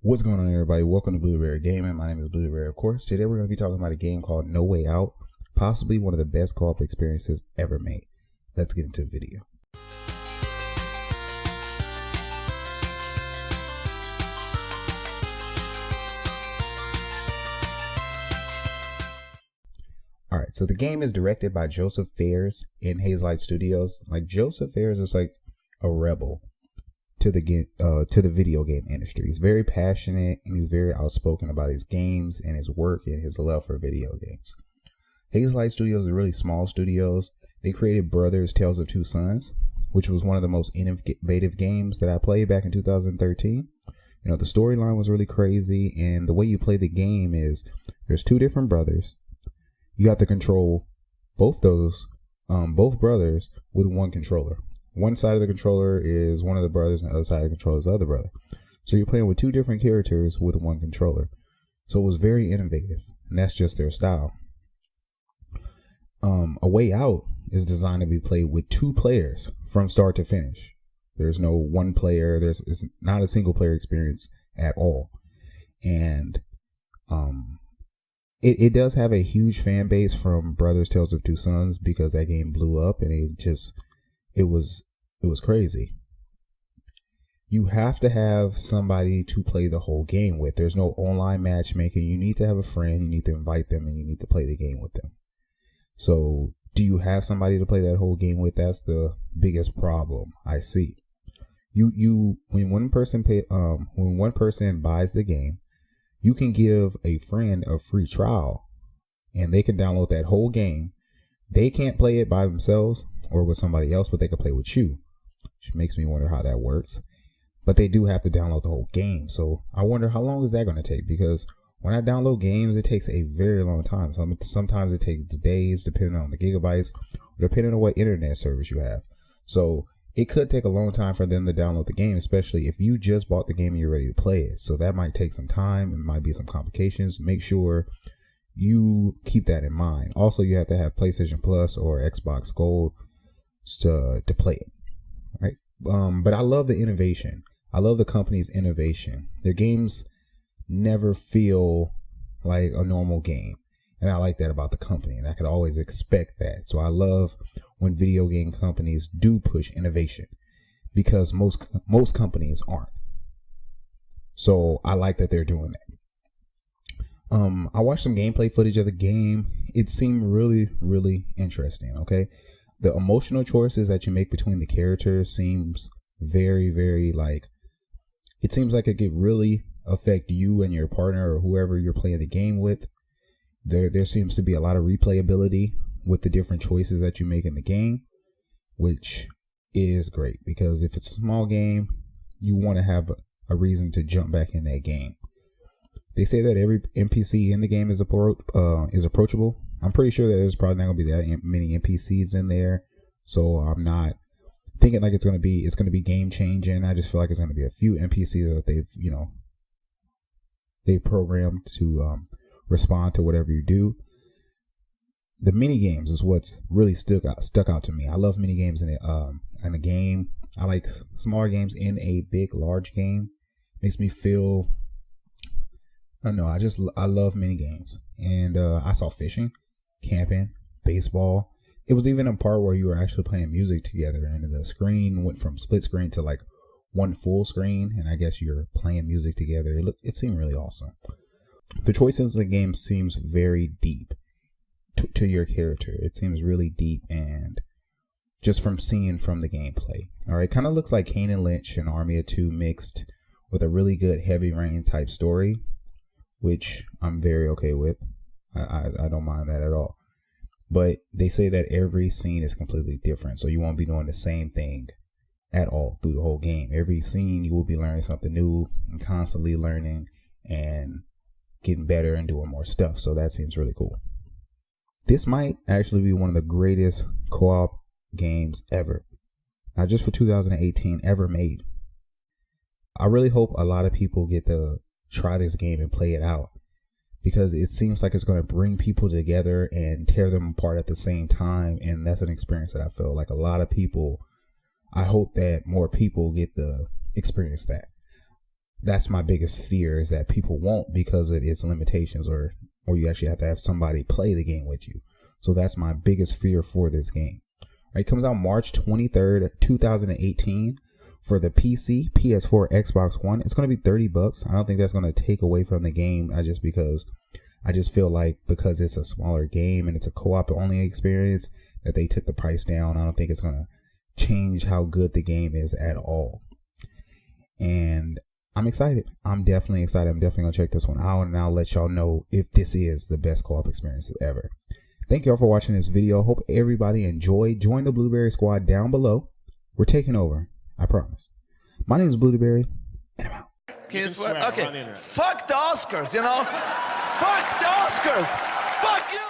What's going on, everybody? Welcome to Blueberry Gaming. My name is Blueberry, of course. Today we're going to be talking about a game called No Way Out, possibly one of the best co-op experiences ever made. Let's get into the video. Alright, so the game is directed by Josef Fares in Hazelight Studios. Like, Josef Fares is like a rebel to the video game industry. He's very passionate and he's very outspoken about his games and his work and his love for video games. Hazelight Studios are really small studios. They created Brothers Tales of Two Sons, which was one of the most innovative games that I played back in 2013. You know, the storyline was really crazy, and the way you play the game is there's two different brothers. You have to control both brothers with one controller. One side of the controller is one of the brothers, and the other side of the controller is the other brother. So you're playing with two different characters with one controller. So it was very innovative, and that's just their style. A Way Out is designed to be played with two players from start to finish. There's no one player. It's not a single player experience at all. And it does have a huge fan base from Brothers Tales of Two Sons because that game blew up, and it was crazy. You have to have somebody to play the whole game with. There's no online matchmaking. You need to have a friend, you need to invite them, and you need to play the game with them. So do you have somebody to play that whole game with? That's the biggest problem I see. When one person buys the game, you can give a friend a free trial and they can download that whole game. They can't play it by themselves or with somebody else, but they can play with you, which makes me wonder how that works. But they do have to download the whole game. So I wonder how long is that going to take? Because when I download games, it takes a very long time. Sometimes it takes days, depending on the gigabytes, or depending on what internet service you have. So it could take a long time for them to download the game, especially if you just bought the game and you're ready to play it. So that might take some time. It might be some complications. Make sure you keep that in mind. Also, you have to have PlayStation Plus or Xbox Gold to play it, right? But I love the innovation. I love the company's innovation. Their games never feel like a normal game, and I like that about the company, and I could always expect that. So I love when video game companies do push innovation, because most companies aren't. So I like that they're doing that. I watched some gameplay footage of the game. It seemed really, really interesting. Okay. The emotional choices that you make between the characters seems very, very it seems like it could really affect you and your partner or whoever you're playing the game with. There seems to be a lot of replayability with the different choices that you make in the game, which is great because if it's a small game, you want to have a reason to jump back in that game. They say that every NPC in the game is approachable. I'm pretty sure that there's probably not going to be that many NPCs in there. So I'm not thinking like it's going to be game changing. I just feel like it's going to be a few NPCs that they've programmed to respond to whatever you do. The mini games is what's really stuck out to me. I love mini games in a game. I like smaller games in a large game. Makes me feel, I don't know. I love mini games. And I saw fishing, camping, baseball. It was even a part where you were actually playing music together, and the screen went from split screen to like one full screen, and I guess you're playing music together. It seemed really awesome. The choices in the game seems very deep to your character. It seems really deep, and just from seeing from the gameplay. All right, kind of looks like Kane and Lynch and Army of Two mixed with a really good Heavy Rain type story, which I'm very okay with. I don't mind that at all. But they say that every scene is completely different, so you won't be doing the same thing at all through the whole game. Every scene you will be learning something new and constantly learning and getting better and doing more stuff. So that seems really cool. This might actually be one of the greatest co-op games ever, not just for 2018, ever made. I really hope a lot of people get to try this game and play it out, because it seems like it's going to bring people together and tear them apart at the same time. And that's an experience that I feel like a lot of people, I hope that more people get to experience that. that's my biggest fear, is that people won't because of its limitations, or you actually have to have somebody play the game with you. So that's my biggest fear for this game. It comes out March 23rd, 2018 for the PC, PS4, Xbox One. It's going to be $30. I don't think that's going to take away from the game. I just feel like because it's a smaller game and it's a co-op only experience that they took the price down. I don't think it's going to change how good the game is at all. And I'm excited. I'm definitely excited. I'm definitely going to check this one out, and I'll let y'all know if this is the best co-op experience ever. Thank y'all for watching this video. Hope everybody enjoyed. Join the Blueberry Squad down below. We're taking over. I promise. My name is Blueberry, and I'm out. Can you swear? Okay. Fuck the Oscars, you know? Fuck the Oscars! Fuck you!